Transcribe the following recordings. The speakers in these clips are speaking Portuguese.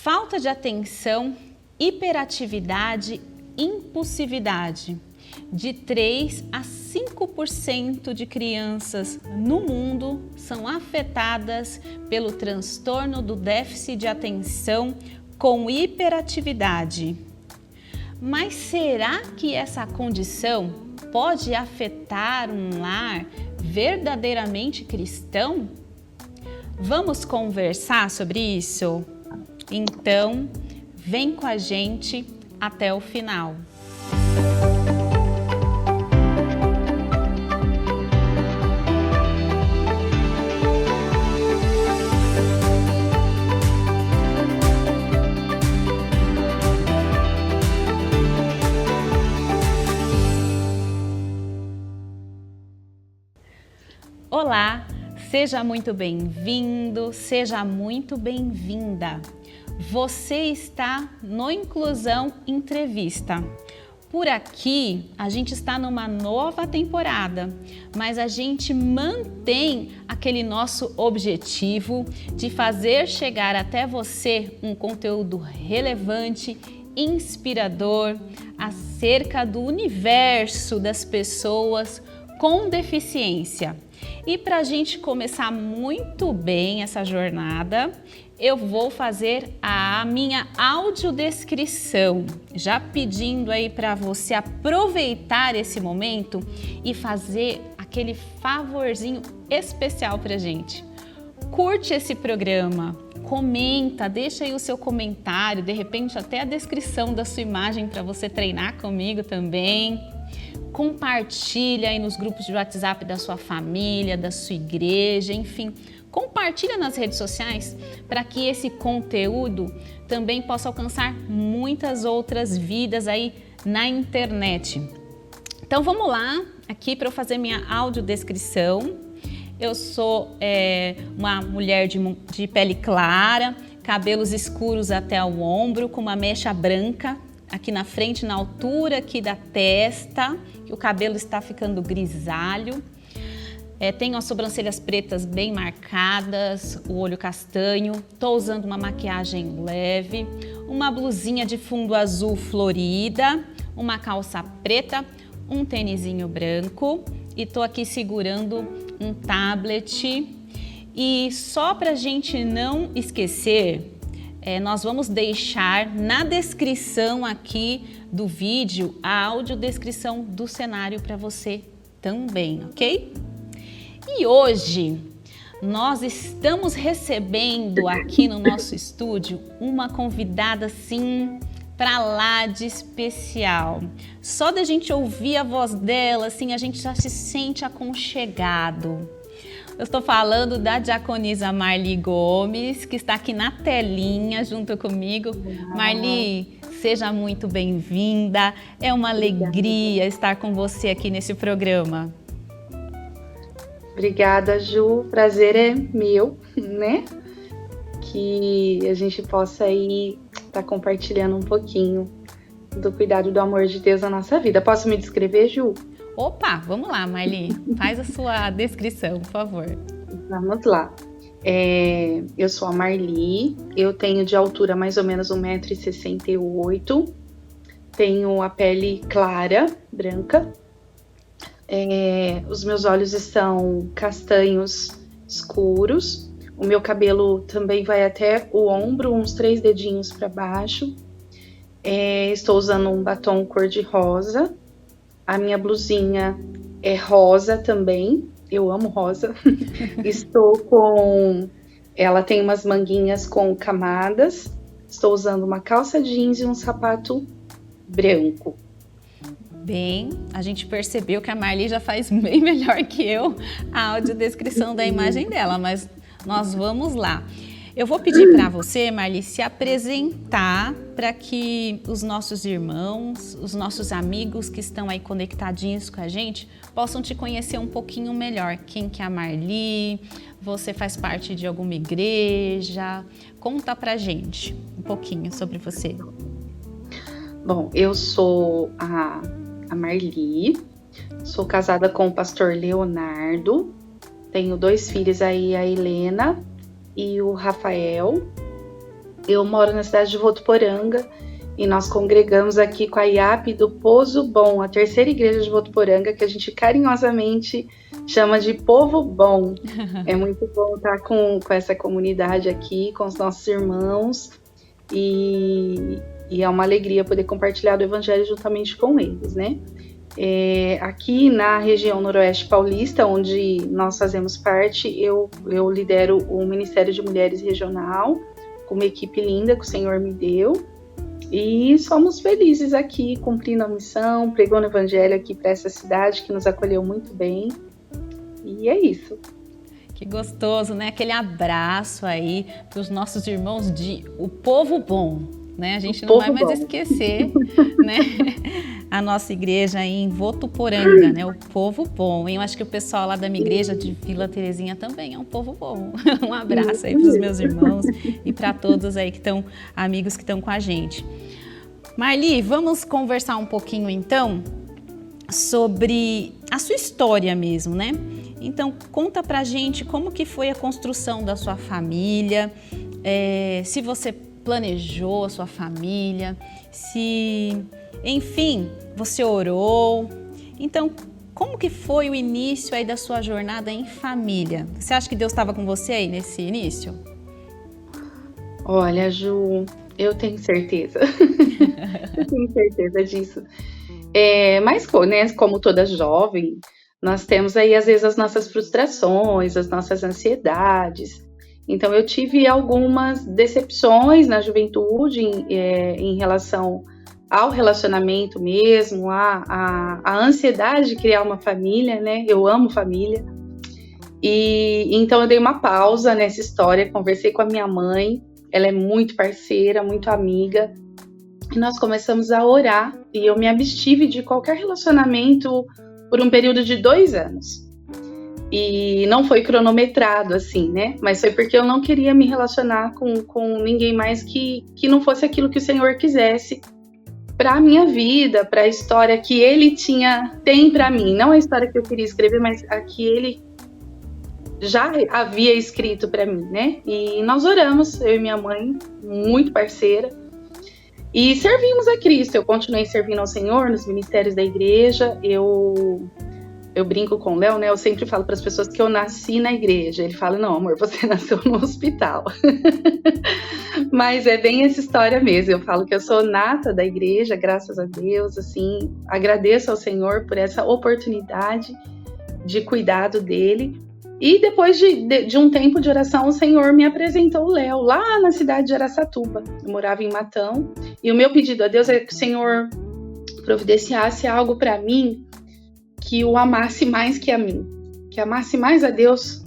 falta de atenção, hiperatividade, impulsividade. De 3 a 5% de crianças no mundo são afetadas pelo transtorno do déficit de atenção com hiperatividade. Mas será que essa condição pode afetar um lar verdadeiramente cristão? Vamos conversar sobre isso? Então, vem com a gente até o final. Olá, seja muito bem-vindo, seja muito bem-vinda. Você está no Inclusão Entrevista. Por aqui, a gente está numa nova temporada, mas a gente mantém aquele nosso objetivo de fazer chegar até você um conteúdo relevante, inspirador, acerca do universo das pessoas com deficiência. E para a gente começar muito bem essa jornada, eu vou fazer a minha audiodescrição, já pedindo aí para você aproveitar esse momento e fazer aquele favorzinho especial para a gente. Curte esse programa, comenta, deixa aí o seu comentário, de repente até a descrição da sua imagem para você treinar comigo também. Compartilha aí nos grupos de WhatsApp da sua família, da sua igreja, enfim. Compartilha nas redes sociais para que esse conteúdo também possa alcançar muitas outras vidas aí na internet. Então vamos lá, aqui para eu fazer minha audiodescrição. Eu sou uma mulher de pele clara, cabelos escuros até o ombro, com uma mecha branca aqui na frente, na altura aqui da testa, que o cabelo está ficando grisalho. Tenho as sobrancelhas pretas bem marcadas, o olho castanho. Estou usando uma maquiagem leve, uma blusinha de fundo azul florida, uma calça preta, um tênisinho branco e estou aqui segurando um tablet. E só para a gente não esquecer, nós vamos deixar na descrição aqui do vídeo a audiodescrição do cenário para você também, ok? E hoje nós estamos recebendo aqui no nosso estúdio uma convidada assim para lá de especial. Só da gente ouvir a voz dela, assim, a gente já se sente aconchegado. Eu estou falando da diaconisa Marli Gomes, que está aqui na telinha junto comigo. Marli, seja muito bem-vinda. É uma alegria estar com você aqui nesse programa. Obrigada, Ju. Prazer é meu, né? Que a gente possa aí estar compartilhando um pouquinho do cuidado do amor de Deus na nossa vida. Posso me descrever, Ju? Opa, vamos lá, Marli. Faz a sua descrição, por favor. Vamos lá. Eu sou a Marli, eu tenho de altura mais ou menos 1,68 m, tenho a pele clara, branca, os meus olhos estão castanhos escuros, o meu cabelo também vai até o ombro, uns 3 dedinhos para baixo, estou usando um batom cor-de-rosa. A minha blusinha é rosa também, eu amo rosa. Ela tem umas manguinhas com camadas. Estou usando uma calça jeans e um sapato branco. Bem, a gente percebeu que a Marli já faz bem melhor que eu a audiodescrição da imagem dela, mas nós vamos lá. Eu vou pedir para você, Marli, se apresentar para que os nossos irmãos, os nossos amigos que estão aí conectadinhos com a gente, possam te conhecer um pouquinho melhor. Quem que é a Marli? Você faz parte de alguma igreja? Conta pra gente um pouquinho sobre você. Bom, eu sou a Marli, sou casada com o pastor Leonardo, tenho 2 filhos aí, a Helena e o Rafael. Eu moro na cidade de Votuporanga e nós congregamos aqui com a IAP do Pozo Bom, a terceira igreja de Votuporanga, que a gente carinhosamente chama de Povo Bom. É muito bom estar com essa comunidade aqui, com os nossos irmãos, e é uma alegria poder compartilhar o Evangelho juntamente com eles, né? Aqui na região noroeste paulista, onde nós fazemos parte, eu lidero o Ministério de Mulheres Regional, com uma equipe linda que o Senhor me deu, e somos felizes aqui, cumprindo a missão, pregando o Evangelho aqui para essa cidade que nos acolheu muito bem, e é isso. Que gostoso, né? Aquele abraço aí para os nossos irmãos de O Povo Bom, né? A gente não vai mais esquecer, né? A nossa igreja em Votuporanga, né? O Povo Bom. Eu acho que o pessoal lá da minha igreja de Vila Terezinha também é um povo bom. Um abraço aí para os meus irmãos e para todos aí que estão, amigos que estão com a gente. Marli, vamos conversar um pouquinho então sobre a sua história mesmo, né? Então, conta pra gente como que foi a construção da sua família, se você planejou a sua família, se, enfim, você orou. Então, como que foi o início aí da sua jornada em família? Você acha que Deus estava com você aí nesse início? Olha, Ju, eu tenho certeza. Eu tenho certeza disso. Mas, né, como toda jovem, nós temos aí, às vezes, as nossas frustrações, as nossas ansiedades. Então, eu tive algumas decepções na juventude em relação ao relacionamento mesmo, a ansiedade de criar uma família, né? Eu amo família. E então, eu dei uma pausa nessa história, conversei com a minha mãe, ela é muito parceira, muito amiga, e nós começamos a orar, e eu me abstive de qualquer relacionamento por um período de 2 anos. E não foi cronometrado, assim, né? Mas foi porque eu não queria me relacionar com ninguém mais que não fosse aquilo que o Senhor quisesse para a minha vida, para a história que Ele tem para mim. Não a história que eu queria escrever, mas a que Ele já havia escrito para mim, né? E nós oramos, eu e minha mãe, muito parceira, e servimos a Cristo. Eu continuei servindo ao Senhor nos ministérios da igreja. Eu brinco com o Léo, né? Eu sempre falo para as pessoas que eu nasci na igreja. Ele fala, não, amor, você nasceu no hospital. Mas é bem essa história mesmo. Eu falo que eu sou nata da igreja, graças a Deus. Assim, agradeço ao Senhor por essa oportunidade de cuidado dele. E depois de um tempo de oração, o Senhor me apresentou o Léo, lá na cidade de Araçatuba. Eu morava em Matão. E o meu pedido a Deus é que o Senhor providenciasse algo para mim que o amasse mais que a mim. Que amasse mais a Deus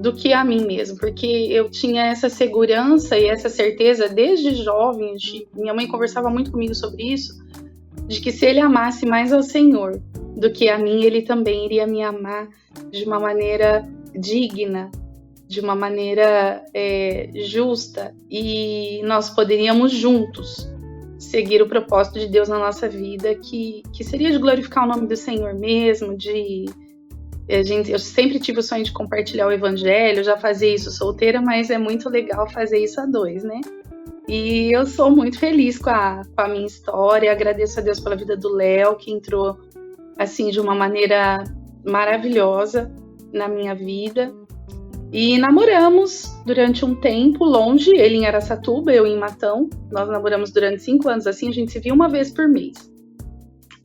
do que a mim mesmo. Porque eu tinha essa segurança e essa certeza desde jovem. Minha mãe conversava muito comigo sobre isso. De que se ele amasse mais ao Senhor do que a mim, ele também iria me amar de uma maneira digna, de uma maneira justa, e nós poderíamos juntos seguir o propósito de Deus na nossa vida, que seria de glorificar o nome do Senhor mesmo, eu sempre tive o sonho de compartilhar o Evangelho, já fazia isso solteira, mas é muito legal fazer isso a 2, né? E eu sou muito feliz com a minha história, agradeço a Deus pela vida do Léo, que entrou assim de uma maneira maravilhosa na minha vida, e namoramos durante um tempo longe, ele em Araçatuba, eu em Matão. Nós namoramos durante 5 anos, assim, a gente se via uma vez por mês,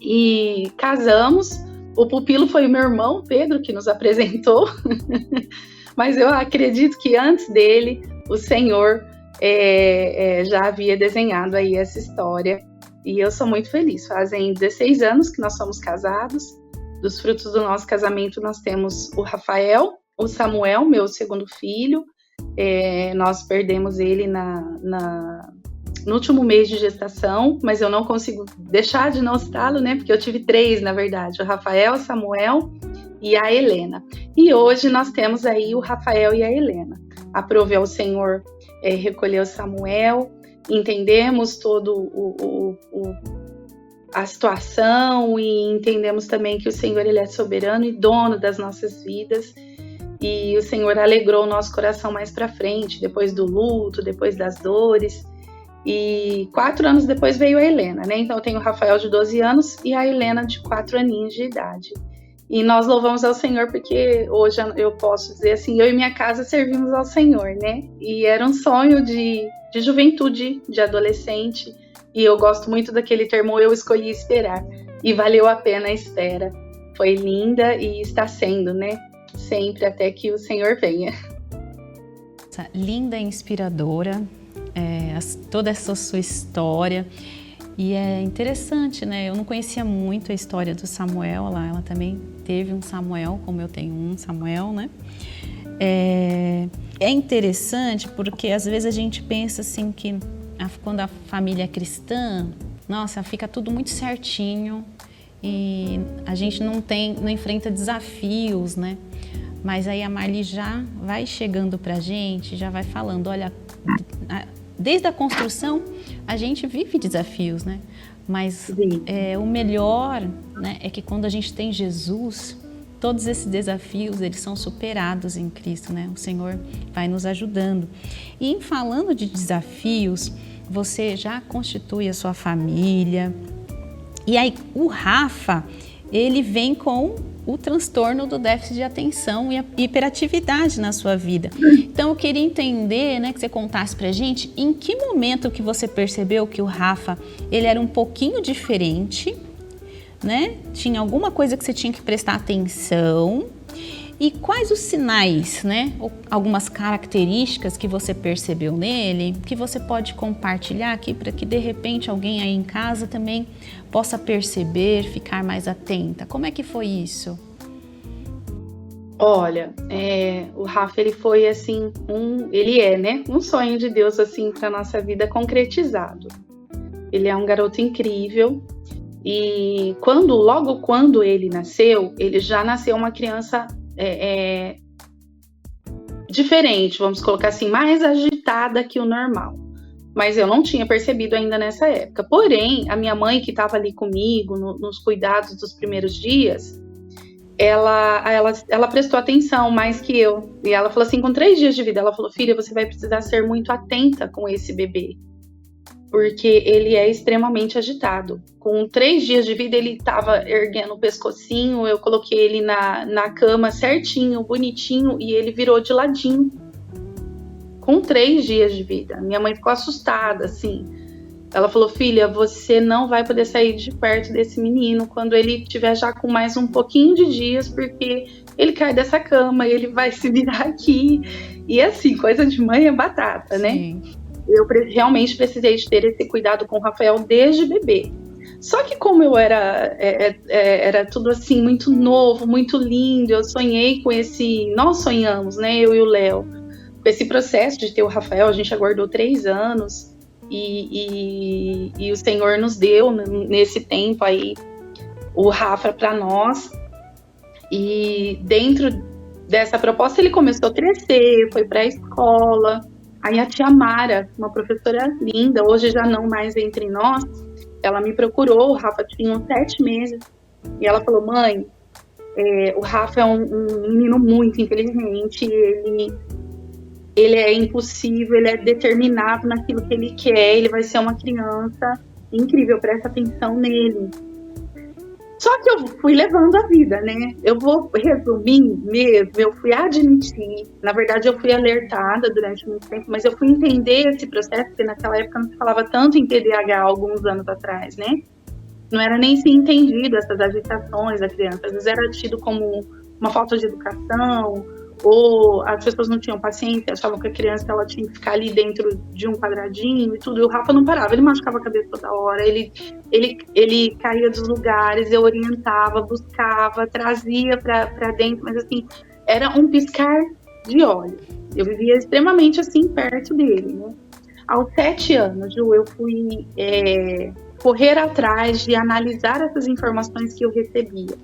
e casamos. O pupilo foi o meu irmão Pedro que nos apresentou, mas eu acredito que antes dele o Senhor já havia desenhado aí essa história, e eu sou muito feliz. Fazem 16 anos que nós somos casados. Dos frutos do nosso casamento, nós temos o Rafael, o Samuel, meu segundo filho. Nós perdemos ele no último mês de gestação, mas eu não consigo deixar de não citá-lo, né? Porque eu tive 3, na verdade, o Rafael, o Samuel e a Helena. E hoje nós temos aí o Rafael e a Helena. Aprove ao Senhor recolher o Samuel, entendemos todo a situação, e entendemos também que o Senhor, ele é soberano e dono das nossas vidas, e o Senhor alegrou o nosso coração mais para frente, depois do luto, depois das dores. E 4 anos depois veio a Helena, né? Então eu tenho o Rafael de 12 anos e a Helena de 4 aninhos de idade. E nós louvamos ao Senhor porque hoje eu posso dizer assim, eu e minha casa servimos ao Senhor, né? E era um sonho de juventude, de adolescente. E eu gosto muito daquele termo, eu escolhi esperar. E valeu a pena a espera. Foi linda e está sendo, né? Sempre até que o Senhor venha. Linda e inspiradora, toda essa sua história. E é interessante, né? Eu não conhecia muito a história do Samuel lá. Ela também teve um Samuel, como eu tenho um Samuel, né? É interessante porque às vezes a gente pensa assim que quando a família é cristã, nossa, fica tudo muito certinho e a gente não enfrenta desafios, né? Mas aí a Marli já vai chegando pra gente, já vai falando, olha, desde a construção a gente vive desafios, né? Mas o melhor, né, é que quando a gente tem Jesus, todos esses desafios, eles são superados em Cristo, né? O Senhor vai nos ajudando. E em falando de desafios, você já constitui a sua família. E aí o Rafa, ele vem com o transtorno do déficit de atenção e a hiperatividade na sua vida. Então eu queria entender, né, que você contasse pra gente em que momento que você percebeu que o Rafa, ele era um pouquinho diferente, né? Tinha alguma coisa que você tinha que prestar atenção e quais os sinais, né? Ou algumas características que você percebeu nele, que você pode compartilhar aqui para que de repente alguém aí em casa também possa perceber, ficar mais atenta. Como é que foi isso? Olha, o Rafa, ele foi assim, ele é, né? Um sonho de Deus assim para nossa vida concretizado. Ele é um garoto incrível. E logo quando ele nasceu, ele já nasceu uma criança diferente, vamos colocar assim, mais agitada que o normal. Mas eu não tinha percebido ainda nessa época. Porém, a minha mãe, que estava ali comigo nos cuidados dos primeiros dias, ela prestou atenção mais que eu. E ela falou assim, com 3 dias de vida, ela falou, filha, você vai precisar ser muito atenta com esse bebê. Porque ele é extremamente agitado. Com 3 dias de vida, ele estava erguendo o pescocinho, eu coloquei ele na cama certinho, bonitinho, e ele virou de ladinho. Com 3 dias de vida. Minha mãe ficou assustada, assim. Ela falou, filha, você não vai poder sair de perto desse menino quando ele estiver já com mais um pouquinho de dias, porque ele cai dessa cama, ele vai se virar aqui. E assim, coisa de mãe é batata, né? Sim. Eu realmente precisei de ter esse cuidado com o Rafael desde bebê. Só que como eu era tudo assim, muito novo, muito lindo, eu sonhei com nós sonhamos, né, eu e o Léo, com esse processo de ter o Rafael. A gente aguardou 3 anos e o Senhor nos deu, nesse tempo aí, o Rafa para nós. E dentro dessa proposta ele começou a crescer, foi para a escola. Aí a tia Mara, uma professora linda, hoje já não mais entre nós, ela me procurou, o Rafa tinha uns 7 meses, e ela falou, mãe, o Rafa é um menino muito inteligente, ele é impulsivo, ele é determinado naquilo que ele quer, ele vai ser uma criança incrível, presta atenção nele. Só que eu fui levando a vida, né? Eu vou resumir mesmo, eu fui admitir, na verdade eu fui alertada durante muito tempo, mas eu fui entender esse processo, porque naquela época não se falava tanto em TDAH alguns anos atrás, né? Não era nem se entendido essas agitações da criança, às vezes era tido como uma falta de educação, ou as pessoas não tinham paciência, achavam que a criança ela tinha que ficar ali dentro de um quadradinho e tudo, e o Rafa não parava, ele machucava a cabeça toda hora, ele caía dos lugares, eu orientava, buscava, trazia para dentro, mas assim, era um piscar de olhos. Eu vivia extremamente assim, perto dele, né? Aos 7 anos, Ju, eu fui correr atrás de analisar essas informações que eu recebia,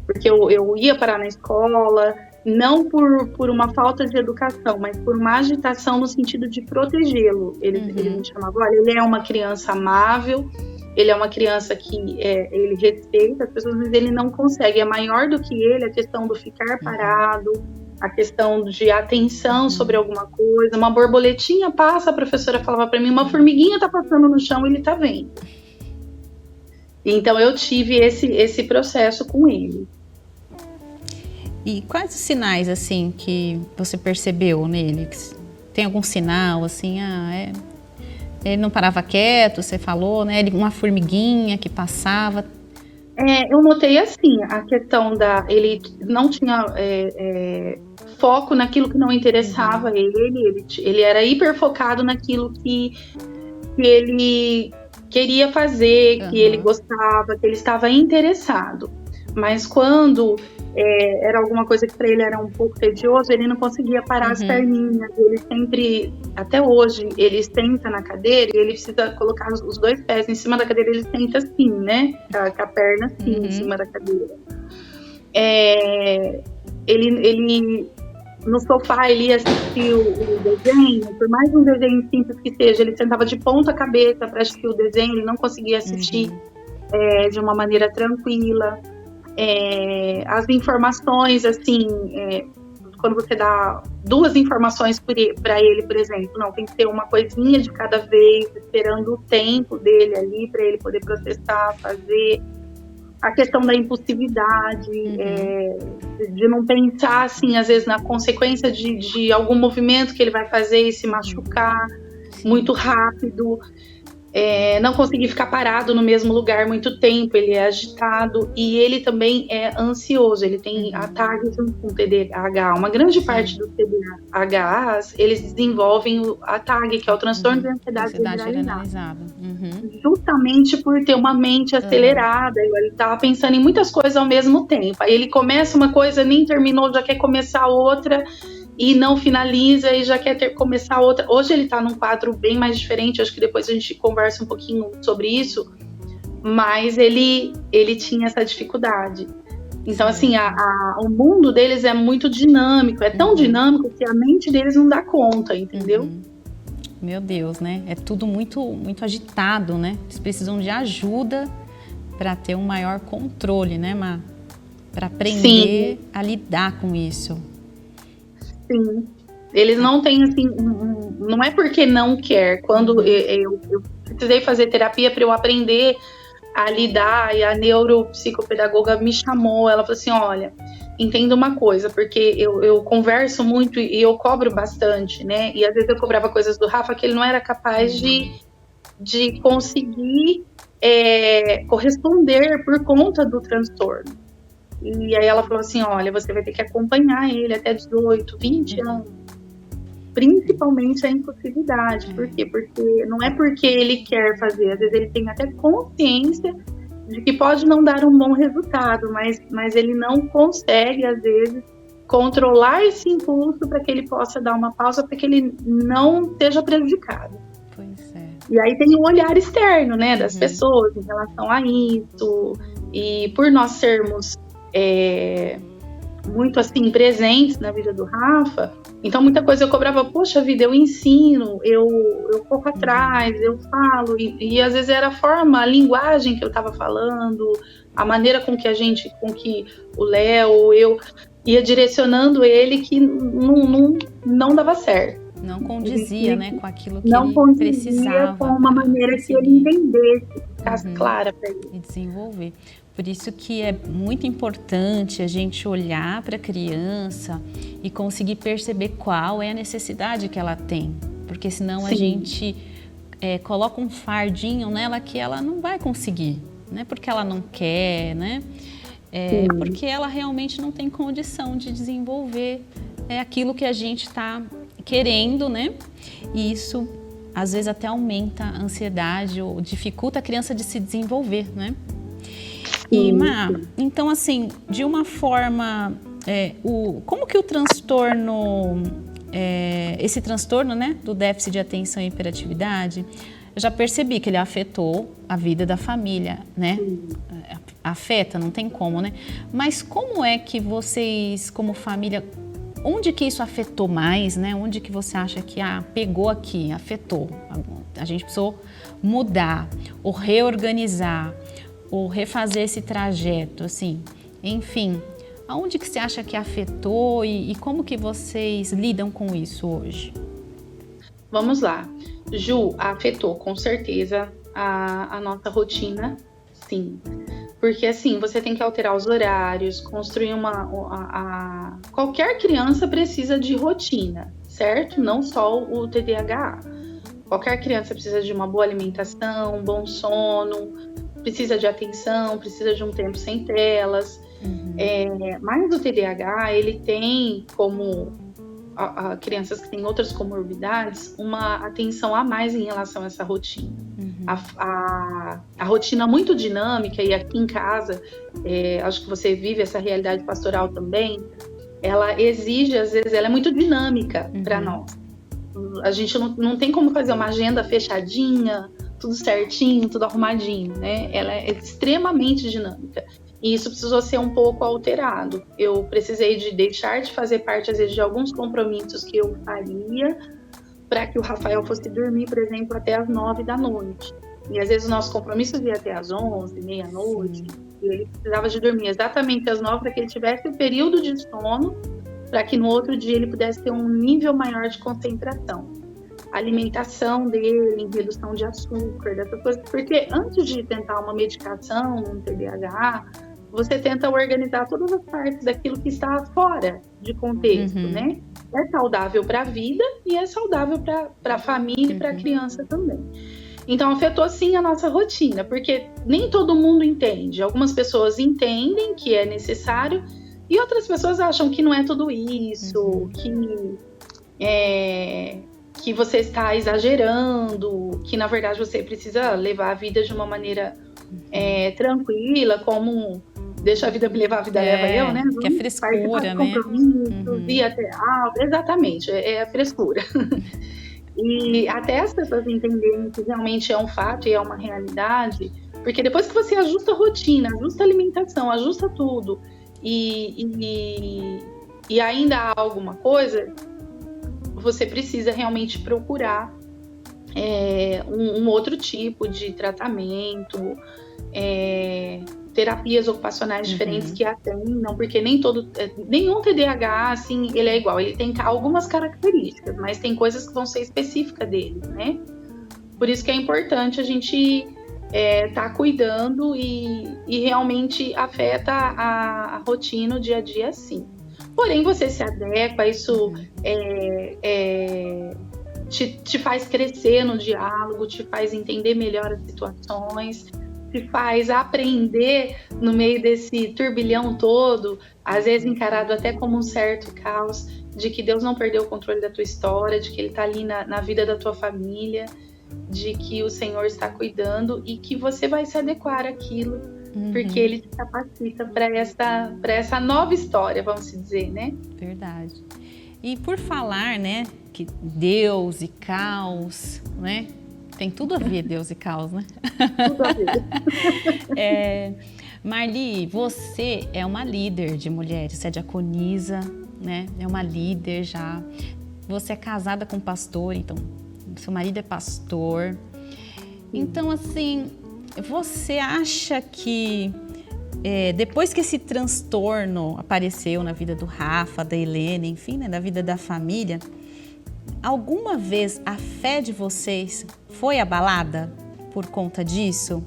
porque eu ia parar na escola, não por uma falta de educação, mas por uma agitação no sentido de protegê-lo. Ele me chamava, olha, ele é uma criança amável, ele é uma criança que ele respeita as pessoas, mas ele não consegue, é maior do que ele a questão do ficar parado, a questão de atenção sobre alguma coisa. Uma borboletinha passa, a professora falava para mim, uma formiguinha tá passando no chão, ele tá vendo. Então eu tive esse processo com ele. E quais os sinais, assim, que você percebeu nele? Tem algum sinal, assim, ele não parava quieto, você falou, né? Uma formiguinha que passava. Eu notei assim, a questão ele não tinha foco naquilo que não interessava ele era hiper focado naquilo que ele queria fazer, que ele gostava, que ele estava interessado. Mas quando era alguma coisa que para ele era um pouco tedioso, ele não conseguia parar as perninhas. Ele sempre, até hoje, ele senta na cadeira e ele precisa colocar os 2 pés em cima da cadeira, ele senta assim, né? Com a perna assim, em cima da cadeira. Ele no sofá, ele ia assistir o desenho, por mais um desenho simples que seja, ele sentava de ponta cabeça para assistir o desenho, ele não conseguia assistir de uma maneira tranquila. As informações, assim, quando você dá 2 informações para ele, por exemplo, não, tem que ter uma coisinha de cada vez, esperando o tempo dele ali para ele poder processar, fazer. A questão da impulsividade, de não pensar, assim, às vezes na consequência de algum movimento que ele vai fazer e se machucar muito rápido. Não conseguir ficar parado no mesmo lugar muito tempo, ele é agitado e ele também é ansioso, ele tem ataques com TDAH. Uma grande parte dos TDAHs, eles desenvolvem o TAG, que é o transtorno de ansiedade generalizada. Justamente por ter uma mente acelerada, ele estava pensando em muitas coisas ao mesmo tempo. Aí ele começa uma coisa, nem terminou, já quer começar outra, e não finaliza e já quer começar outra. Hoje ele está num quadro bem mais diferente, acho que depois a gente conversa um pouquinho sobre isso, mas ele tinha essa dificuldade. Então, assim, o mundo deles é muito dinâmico, é tão dinâmico que a mente deles não dá conta, entendeu? Meu Deus, né? É tudo muito, muito agitado, né? Eles precisam de ajuda para ter um maior controle, né, Má? Para aprender a lidar com isso. Sim, eles não têm, assim, não é porque não quer. Quando eu precisei fazer terapia para eu aprender a lidar, e a neuropsicopedagoga me chamou, ela falou assim, olha, entenda uma coisa, porque eu converso muito e eu cobro bastante, né, e às vezes eu cobrava coisas do Rafa que ele não era capaz de conseguir corresponder por conta do transtorno. E aí ela falou assim, olha, você vai ter que acompanhar ele até 18, 20 anos. Principalmente a impulsividade. Por quê? Porque não é porque ele quer fazer, às vezes ele tem até consciência de que pode não dar um bom resultado, mas ele não consegue, às vezes, controlar esse impulso para que ele possa dar uma pausa, para que ele não seja prejudicado. Pois é. E aí tem o olhar externo, né, das pessoas em relação a isso. E por nós sermos muito assim presentes na vida do Rafa, então muita coisa eu cobrava, poxa vida, eu ensino, eu corro atrás, eu falo, e às vezes era a linguagem que eu estava falando, a maneira com que o Léo, eu ia direcionando ele, que não dava certo. Não condizia, né, com aquilo que ele precisava. Com uma maneira que ele entendesse, ficasse clara para ele. E desenvolver. Por isso que é muito importante a gente olhar para a criança e conseguir perceber qual é a necessidade que ela tem. Porque senão a gente coloca um fardinho nela que ela não vai conseguir. Não é porque ela não quer, né? Porque ela realmente não tem condição de desenvolver aquilo que a gente está querendo, né? E isso às vezes até aumenta a ansiedade ou dificulta a criança de se desenvolver, né? E, Má, então assim, de uma forma, como que o transtorno, esse transtorno, né, do déficit de atenção e hiperatividade, eu já percebi que ele afetou a vida da família, né? Afeta, não tem como, né? Mas como é que vocês, como família, onde que isso afetou mais, né? Onde que você acha que pegou aqui, afetou? A gente precisou mudar, ou reorganizar, ou refazer esse trajeto, assim, enfim, Aonde que você acha que afetou e como que vocês lidam com isso hoje? Vamos lá. Ju, afetou com certeza a nossa rotina, sim. Porque assim, você tem que alterar os horários, construir qualquer criança precisa de rotina, certo? Não só o TDAH. Qualquer criança precisa de uma boa alimentação, um bom sono, precisa de atenção, precisa de um tempo sem telas. Mas o TDAH, ele tem como crianças que têm outras comorbidades, uma atenção a mais em relação a essa rotina. A rotina muito dinâmica, e aqui em casa, acho que você vive essa realidade pastoral também, ela exige, às vezes, ela é muito dinâmica para nós. A gente não tem como fazer uma agenda fechadinha, tudo certinho, tudo arrumadinho, né? Ela é extremamente dinâmica. E isso precisou ser um pouco alterado. Eu precisei de deixar de fazer parte, às vezes, de alguns compromissos que eu faria para que o Rafael fosse dormir, por exemplo, até as 9 da noite. E, às vezes, o nosso compromisso ia até as 11, meia-noite. E ele precisava de dormir exatamente às 9 para que ele tivesse o período de sono, para que no outro dia ele pudesse ter um nível maior de concentração. A alimentação dele, redução de açúcar, dessas coisas. Porque antes de tentar uma medicação, um TDAH, você tenta organizar todas as partes daquilo que está fora de contexto, né? É saudável para a vida e é saudável para a família e para a criança também. Então, afetou sim a nossa rotina, porque nem todo mundo entende. Algumas pessoas entendem que é necessário e outras pessoas acham que não é tudo isso, que você está exagerando, que na verdade você precisa levar a vida de uma maneira tranquila, como deixa a vida me levar, a vida leva eu, né? Que é frescura, né? Ir até exatamente, é a frescura. E até as pessoas entenderem que realmente é um fato e é uma realidade, porque depois que você ajusta a rotina, ajusta a alimentação, ajusta tudo, e ainda há alguma coisa, você precisa realmente procurar um outro tipo de tratamento, terapias ocupacionais diferentes que atendam, porque nenhum TDAH, assim, ele é igual, ele tem algumas características, mas tem coisas que vão ser específicas dele, né? Por isso que é importante a gente tá cuidando e realmente afeta a rotina, o dia a dia, sim. Porém, você se adequa, isso te faz crescer no diálogo, te faz entender melhor as situações, te faz aprender no meio desse turbilhão todo, às vezes encarado até como um certo caos, de que Deus não perdeu o controle da tua história, de que Ele está ali na vida da tua família, de que o Senhor está cuidando e que você vai se adequar àquilo, porque Ele te capacita para essa nova história, vamos dizer, né? Verdade. E por falar, né, que Deus e caos, né? Tem tudo a ver Deus e caos, né? Tudo a ver. Marli, você é uma líder de mulheres, você é diaconisa, né? É uma líder já. Você é casada com um pastor, então seu marido é pastor. Então, assim, você acha que depois que esse transtorno apareceu na vida do Rafa, da Helena, enfim, né, da vida da família, alguma vez a fé de vocês foi abalada por conta disso?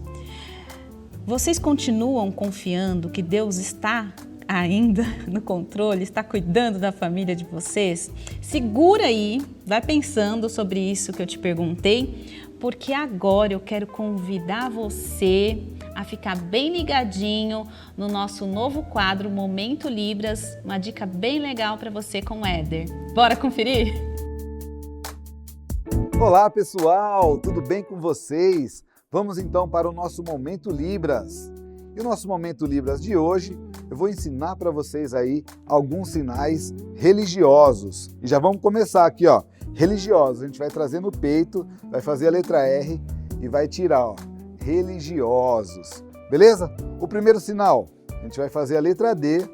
Vocês continuam confiando que Deus está ainda no controle, está cuidando da família de vocês? Segura aí, vai pensando sobre isso que eu te perguntei, porque agora eu quero convidar você a ficar bem ligadinho no nosso novo quadro Momento Libras, uma dica bem legal para você com o Éder. Bora conferir? Olá pessoal, tudo bem com vocês? Vamos então para o nosso Momento Libras. E o nosso Momento Libras de hoje, eu vou ensinar para vocês aí alguns sinais religiosos. E já vamos começar aqui, ó, religiosos. A gente vai trazer no peito, vai fazer a letra R e vai tirar, ó, religiosos. Beleza? O primeiro sinal, a gente vai fazer a letra D,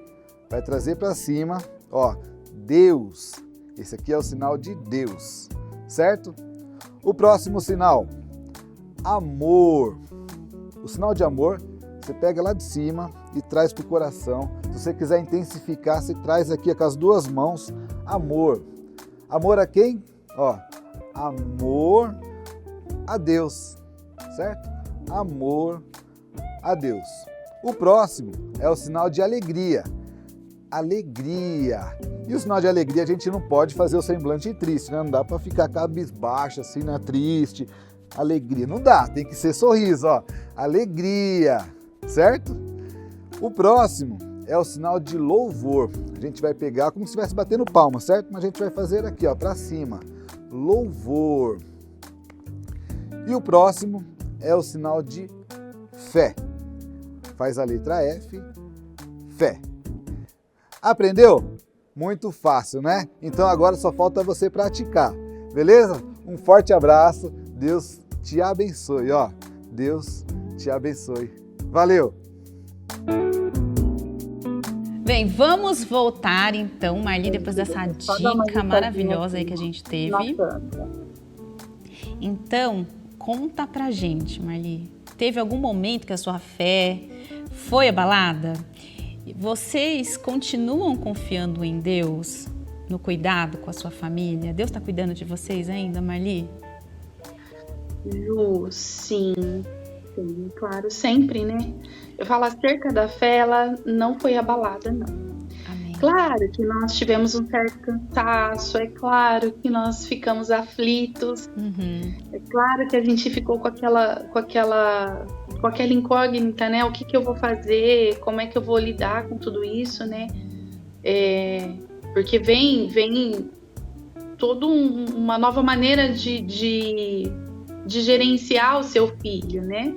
vai trazer para cima, ó, Deus. Esse aqui é o sinal de Deus, certo? O próximo sinal, amor. O sinal de amor, você pega lá de cima e traz para o coração. Se você quiser intensificar, você traz aqui com as duas mãos amor. Amor a quem? Ó, amor a Deus, certo? Amor a Deus. O próximo é o sinal de alegria. Alegria. E o sinal de alegria a gente não pode fazer o semblante triste, né? Não dá para ficar cabisbaixo assim, né? Triste. Alegria. Não dá, tem que ser sorriso, ó. Alegria, certo? O próximo é o sinal de louvor. A gente vai pegar como se estivesse batendo palma, certo? Mas a gente vai fazer aqui, ó, para cima. Louvor. E o próximo é o sinal de fé. Faz a letra F, fé. Aprendeu? Muito fácil, né? Então agora só falta você praticar, beleza? Um forte abraço, Deus te abençoe, ó. Deus te abençoe. Valeu! Bem, vamos voltar então, Marli, depois dessa dica maravilhosa aí que a gente teve. Então, conta pra gente, Marli. Teve algum momento que a sua fé foi abalada? Vocês continuam confiando em Deus, no cuidado com a sua família? Deus está cuidando de vocês ainda, Marli? Ju, sim, claro, sempre, né? Eu falo acerca da fé, ela não foi abalada, não. Amém. Claro que nós tivemos um certo cansaço, é claro que nós ficamos aflitos, é claro que a gente ficou com aquela incógnita, né? O que eu vou fazer, como é que eu vou lidar com tudo isso, né? Porque vem toda uma nova maneira de gerenciar o seu filho, né?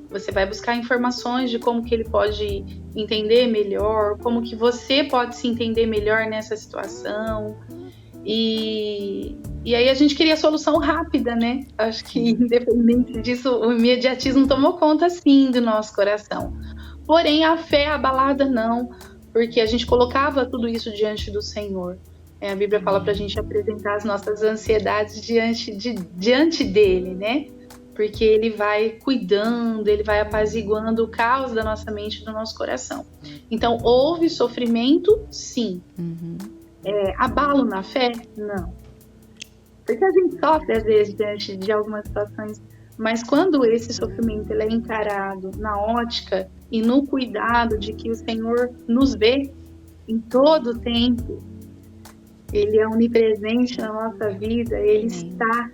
Você vai buscar informações de como que ele pode entender melhor, como que você pode se entender melhor nessa situação. E aí a gente queria solução rápida, né? Acho que independente disso, o imediatismo tomou conta, sim, do nosso coração. Porém, a fé abalada não, porque a gente colocava tudo isso diante do Senhor. A Bíblia fala para a gente apresentar as nossas ansiedades diante dele, né? Porque ele vai cuidando, ele vai apaziguando o caos da nossa mente e do nosso coração. Então, houve sofrimento? Sim. Abalo na fé? Não. Porque a gente sofre, às vezes, diante de algumas situações, mas quando esse sofrimento ele é encarado na ótica e no cuidado de que o Senhor nos vê em todo o tempo, Ele é onipresente na nossa vida, Ele está...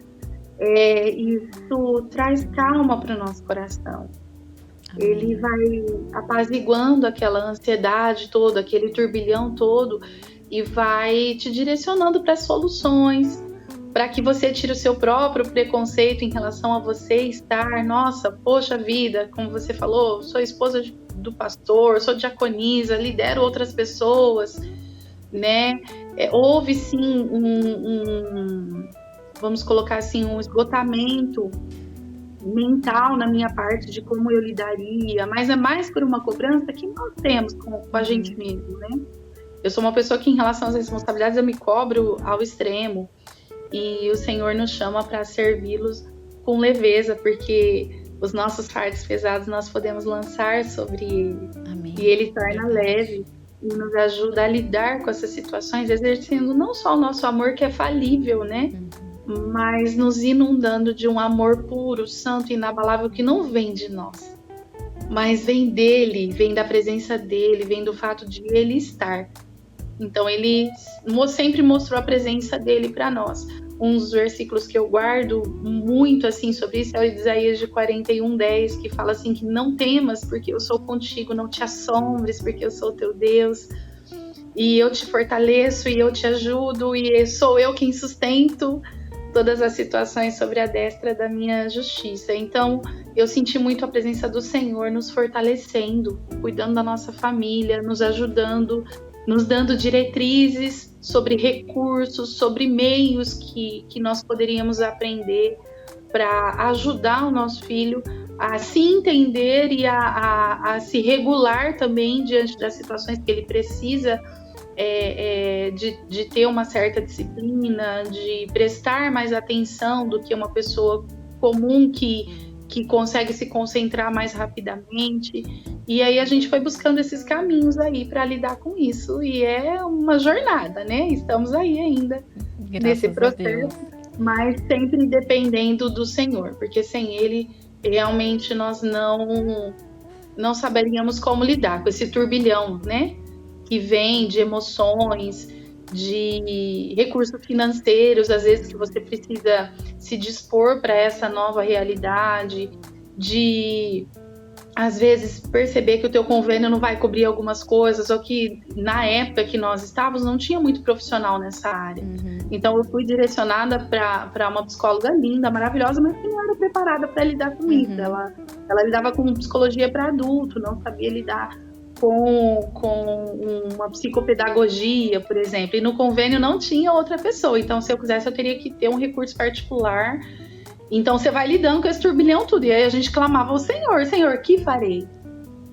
isso traz calma para o nosso coração. Amém. Ele vai apaziguando aquela ansiedade toda, aquele turbilhão todo e vai te direcionando para soluções, para que você tire o seu próprio preconceito em relação a você estar, nossa, poxa vida, como você falou, sou esposa do pastor, sou diaconisa, lidero outras pessoas, né? Houve sim vamos colocar assim, um esgotamento mental na minha parte de como eu lidaria, mas é mais por uma cobrança que nós temos com a gente mesmo, né? Eu sou uma pessoa que, em relação às responsabilidades, eu me cobro ao extremo e o Senhor nos chama para servi-los com leveza, porque os nossos fardos pesados nós podemos lançar sobre Ele. Amém. E Ele torna leve e nos ajuda a lidar com essas situações, exercendo não só o nosso amor, que é falível, né? Mas nos inundando de um amor puro, santo e inabalável que não vem de nós, mas vem dele, vem da presença dele, vem do fato de ele estar. Então ele sempre mostrou a presença dele para nós. Um dos versículos que eu guardo muito assim sobre isso é o Isaías de 41:10, que fala assim que não temas porque eu sou contigo, não te assombres porque eu sou teu Deus. E eu te fortaleço e eu te ajudo e sou eu quem sustento todas as situações sobre a destra da minha justiça. Então, eu senti muito a presença do Senhor nos fortalecendo, cuidando da nossa família, nos ajudando, nos dando diretrizes sobre recursos, sobre meios que nós poderíamos aprender para ajudar o nosso filho a se entender e a se regular também diante das situações que ele precisa de ter uma certa disciplina, de prestar mais atenção do que uma pessoa comum que que consegue se concentrar mais rapidamente. E aí a gente foi buscando esses caminhos aí para lidar com isso. E é uma jornada, né? Estamos aí ainda nesse processo, mas sempre dependendo do Senhor, porque sem Ele realmente nós não saberíamos como lidar com esse turbilhão, né? Que vem de emoções, de recursos financeiros, às vezes que você precisa se dispor para essa nova realidade, de às vezes perceber que o teu convênio não vai cobrir algumas coisas, ou que na época que nós estávamos não tinha muito profissional nessa área. Então eu fui direcionada para uma psicóloga linda, maravilhosa, mas que não era preparada para lidar com isso. Ela lidava com psicologia para adulto, não sabia lidar com uma psicopedagogia, por exemplo, e no convênio não tinha outra pessoa, então se eu quisesse eu teria que ter um recurso particular. Então você vai lidando com esse turbilhão tudo, e aí a gente clamava ao Senhor, Senhor, que farei?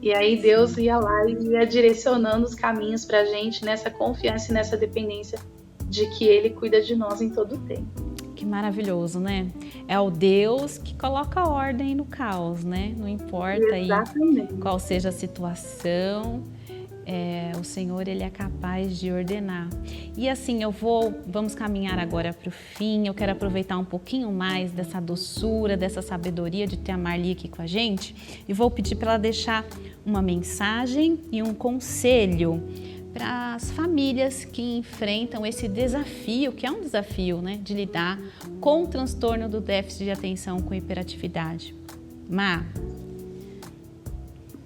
E aí Deus ia lá e ia direcionando os caminhos pra gente nessa confiança e nessa dependência de que Ele cuida de nós em todo o tempo. Que maravilhoso, né? É o Deus que coloca ordem no caos, né? Não importa aí qual seja a situação, o Senhor, Ele é capaz de ordenar. E assim, vamos caminhar agora para o fim. Eu quero aproveitar um pouquinho mais dessa doçura, dessa sabedoria de ter a Marli aqui com a gente. E vou pedir para ela deixar uma mensagem e um conselho para as famílias que enfrentam esse desafio, que é um desafio, né, de lidar com o transtorno do déficit de atenção com hiperatividade. Má?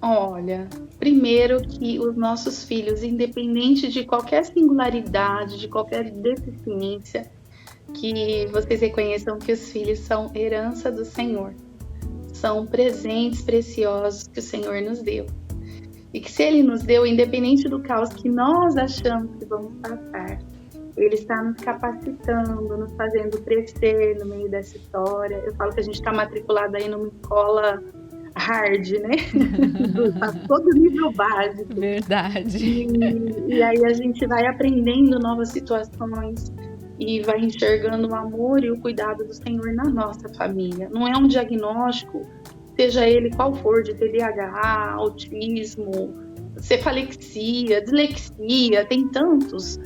Olha, primeiro que os nossos filhos, independente de qualquer singularidade, de qualquer deficiência, que vocês reconheçam que os filhos são herança do Senhor, são presentes preciosos que o Senhor nos deu. E que se Ele nos deu, independente do caos que nós achamos que vamos passar, Ele está nos capacitando, nos fazendo crescer no meio dessa história. Eu falo que a gente está matriculado aí numa escola hard, né? Todo nível básico. Verdade. E aí a gente vai aprendendo novas situações e vai enxergando o amor e o cuidado do Senhor na nossa família. Não é um diagnóstico, seja ele qual for, de TDAH, autismo, cefalexia, dislexia, tem tantos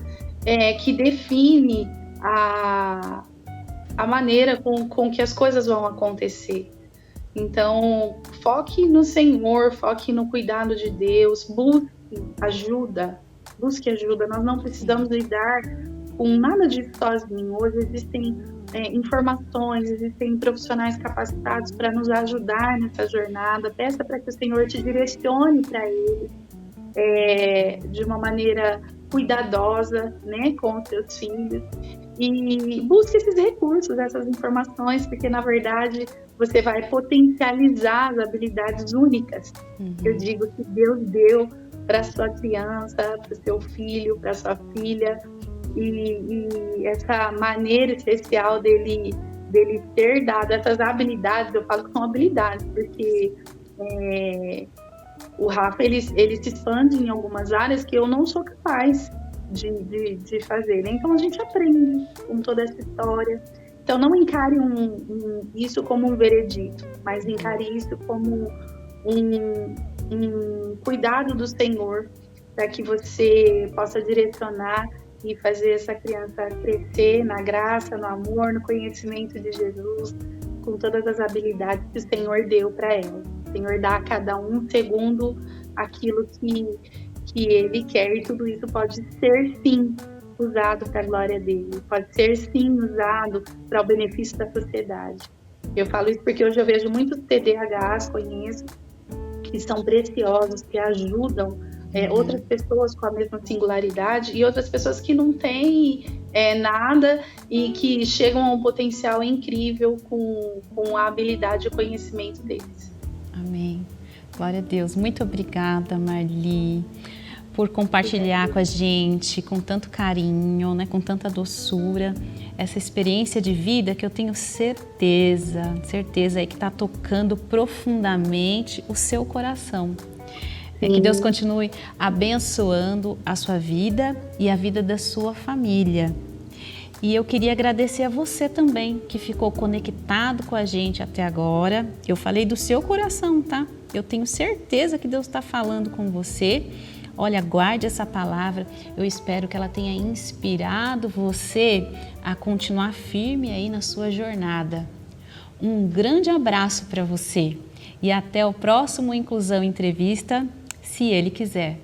que define a maneira com que as coisas vão acontecer. Então, foque no Senhor, foque no cuidado de Deus, busque ajuda. Nós não precisamos lidar com nada disso sozinho. Hoje existem informações, existem profissionais capacitados para nos ajudar nessa jornada. Peça para que o Senhor te direcione para Ele de uma maneira cuidadosa, né, com os seus filhos. E busque esses recursos, essas informações, porque na verdade você vai potencializar as habilidades únicas. Eu digo que Deus deu para sua criança, para o seu filho, para sua filha, e essa maneira especial dele ter dado essas habilidades. Eu falo que são habilidades, porque o Rafa ele se expande em algumas áreas que eu não sou capaz de fazer, né? Então a gente aprende com toda essa história. Então não encare isso como um veredito, mas encare isso como um cuidado do Senhor, para que você possa direcionar e fazer essa criança crescer na graça, no amor, no conhecimento de Jesus, com todas as habilidades que o Senhor deu para ela. O Senhor dá a cada um segundo aquilo que Ele quer, e tudo isso pode ser sim usado para a glória dele, pode ser sim usado para o benefício da sociedade. Eu falo isso porque hoje eu vejo muitos TDAHs, conheço, que são preciosos, que ajudam outras pessoas com a mesma singularidade, e outras pessoas que não têm nada e que chegam a um potencial incrível com a habilidade e o conhecimento deles. Amém. Glória a Deus. Muito obrigada, Marli, por compartilhar com a gente com tanto carinho, né, com tanta doçura, essa experiência de vida que eu tenho certeza aí que está tocando profundamente o seu coração. Que Deus continue abençoando a sua vida e a vida da sua família. E eu queria agradecer a você também, que ficou conectado com a gente até agora. Eu falei do seu coração, tá? Eu tenho certeza que Deus está falando com você. Olha, guarde essa palavra. Eu espero que ela tenha inspirado você a continuar firme aí na sua jornada. Um grande abraço para você e até o próximo Inclusão Entrevista, se Ele quiser.